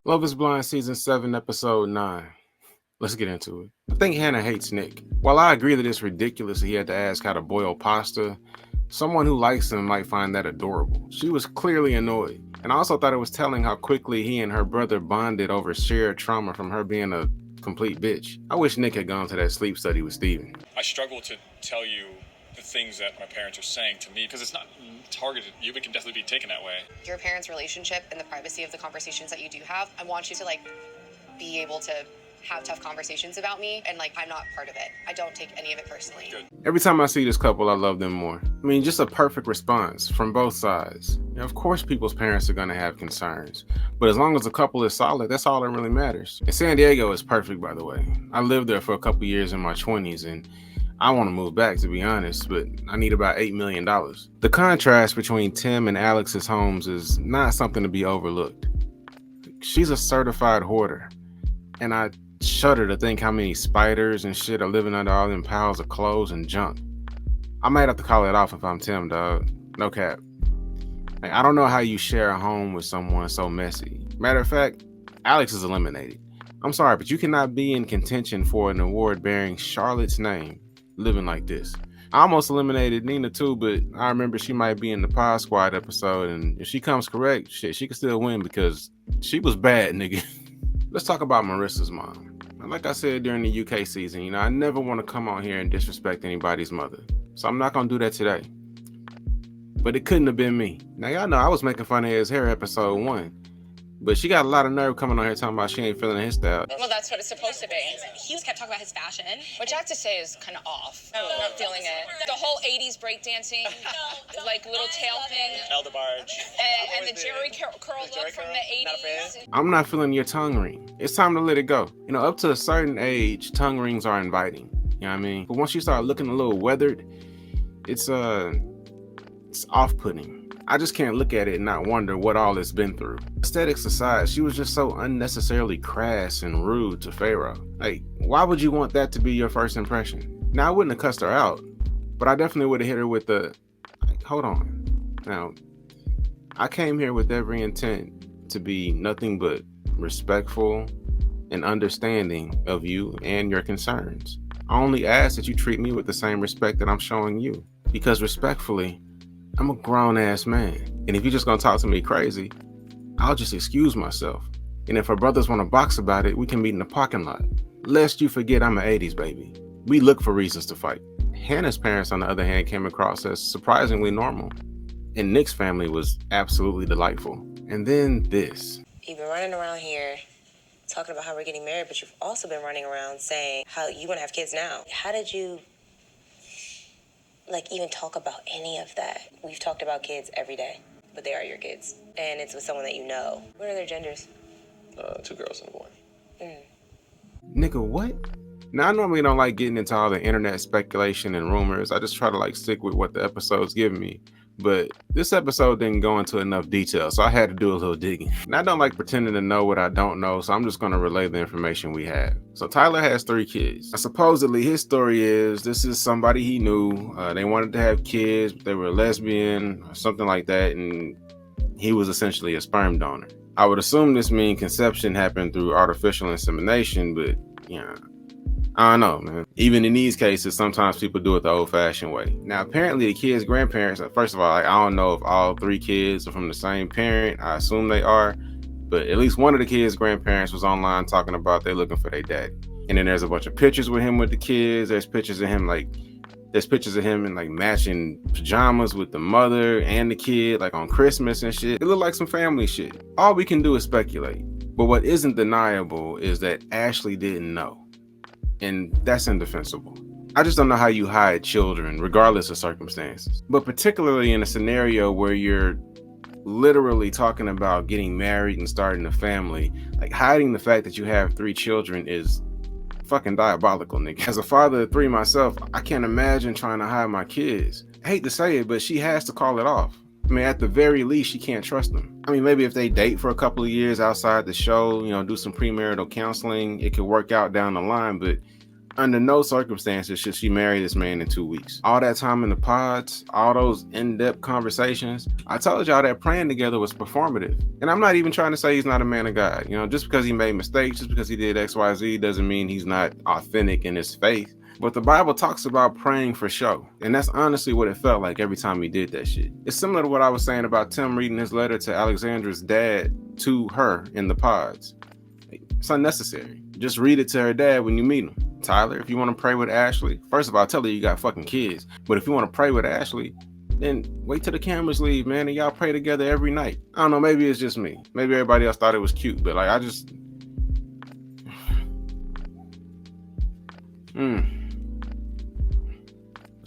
Love is Blind Season 7, Episode 9. Let's get into it. I think Hannah hates Nick. While I agree that it's ridiculous that he had to ask how to boil pasta, someone who likes him might find that adorable. She was clearly annoyed, and I also thought it was telling how quickly he and her brother bonded over shared trauma from her being a complete bitch. I wish Nick had gone to that sleep study with Steven. I struggle to tell you the things that my parents are saying to me because it's not targeted at you, but can definitely be taken that way. Your parents' relationship and the privacy of the conversations that you do have, I want you to be able to have tough conversations about me, and I'm not part of it. I don't take any of it personally. Good. Every time I see this couple, I love them more. I mean, just a perfect response from both sides. Now, of course, people's parents are going to have concerns, but as long as the couple is solid, that's all that really matters. And San Diego is perfect, by the way. I lived there for a couple years in my 20s, and I want to move back, to be honest, but I need about $8 million. The contrast between Tim and Alex's homes is not something to be overlooked. She's a certified hoarder, and I shudder to think how many spiders and shit are living under all them piles of clothes and junk. I might have to call it off if I'm Tim, dog. No cap. I don't know how you share a home with someone so messy. Matter of fact, Alex is eliminated. I'm sorry, but you cannot be in contention for an award bearing Charlotte's name living like this. I almost eliminated Nina too, but I remember she might be in the Pod Squad episode, and if she comes correct, shit, she can still win because she was bad, nigga. Let's talk about Marissa's mom. Like I said during the UK season, I never want to come on here and disrespect anybody's mother. So I'm not going to do that today. But it couldn't have been me. Now, y'all know I was making fun of his hair episode 1. But she got a lot of nerve coming on here talking about she ain't feeling his style. Well, that's what it's supposed to be. He kept talking about his fashion, which I have to say is kind of off. I'm not feeling it. The whole 80s breakdancing, little tail thing. Elder barge. And the Jerry curl look from the 80s. I'm not feeling your tongue ring. It's time to let it go. Up to a certain age, tongue rings are inviting. You know what I mean? But once you start looking a little weathered, it's off-putting. I just can't look at it and not wonder what all it's been through. Aesthetics aside, she was just so unnecessarily crass and rude to Pharaoh. Why would you want that to be your first impression? Now, I wouldn't have cussed her out, but I definitely would have hit her with hold on. Now, I came here with every intent to be nothing but respectful and understanding of you and your concerns. I only ask that you treat me with the same respect that I'm showing you, because respectfully, I'm a grown-ass man, and if you're just gonna talk to me crazy, I'll just excuse myself. And if her brothers want to box about it, we can meet in the parking lot. Lest you forget I'm an 80s baby. We look for reasons to fight. Hannah's parents, on the other hand, came across as surprisingly normal, and Nick's family was absolutely delightful. And then this. You've been running around here talking about how we're getting married, but you've also been running around saying how you want to have kids now. How did you even talk about any of that? We've talked about kids every day, but they are your kids, and it's with someone that you know. What are their genders? 2 girls and a boy. Nigga, what? Now, I normally don't like getting into all the internet speculation and rumors. I just try to stick with what the episodes give me. But this episode didn't go into enough detail, so I had to do a little digging. And I don't like pretending to know what I don't know, so I'm just going to relay the information we have. So Tyler has 3 kids. Supposedly, his story is this is somebody he knew. They wanted to have kids, but they were a lesbian or something like that, and he was essentially a sperm donor. I would assume this means conception happened through artificial insemination, but I don't know, man. Even in these cases, sometimes people do it the old-fashioned way. Now, apparently the kids' grandparents, first of all, I don't know if all 3 kids are from the same parent. I assume they are, but at least one of the kids' grandparents was online talking about they're looking for their daddy. And then there's a bunch of pictures with him with the kids. There's pictures of him in matching pajamas with the mother and the kid, on Christmas and shit. It looked like some family shit. All we can do is speculate. But what isn't deniable is that Ashley didn't know. And that's indefensible. I just don't know how you hide children, regardless of circumstances. But particularly in a scenario where you're literally talking about getting married and starting a family, hiding the fact that you have 3 children is fucking diabolical, nigga. As a father of 3 myself, I can't imagine trying to hide my kids. I hate to say it, but she has to call it off. At the very least, she can't trust them. Maybe if they date for a couple of years outside the show, do some premarital counseling, it could work out down the line, but Under no circumstances should she marry this man in 2 weeks. All that time in the pods, all those in-depth conversations, I told y'all that praying together was performative. And I'm not even trying to say he's not a man of God. You know, just because he made mistakes, just because he did XYZ doesn't mean he's not authentic in his faith. But the Bible talks about praying for show. And that's honestly what it felt like every time he did that shit. It's similar to what I was saying about Tim reading his letter to Alexandra's dad to her in the pods. It's unnecessary. Just read it to her dad when you meet him. Tyler, if you want to pray with Ashley, first of all, tell her you got fucking kids. But if you want to pray with Ashley, then wait till the cameras leave, man, and y'all pray together every night. I don't know, maybe it's just me. Maybe everybody else thought it was cute, but like, I just...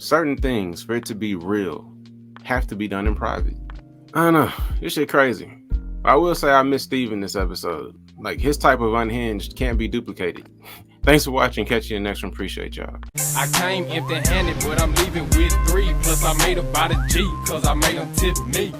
Certain things, for it to be real, have to be done in private. I don't know, this shit crazy. I will say I miss Steve in this episode. Like, his type of unhinged can't be duplicated. Thanks for watching. Catch you in the next one. Appreciate y'all. I came empty-handed, but I'm leaving with 3. Plus I made about a G, cause I made them tip me.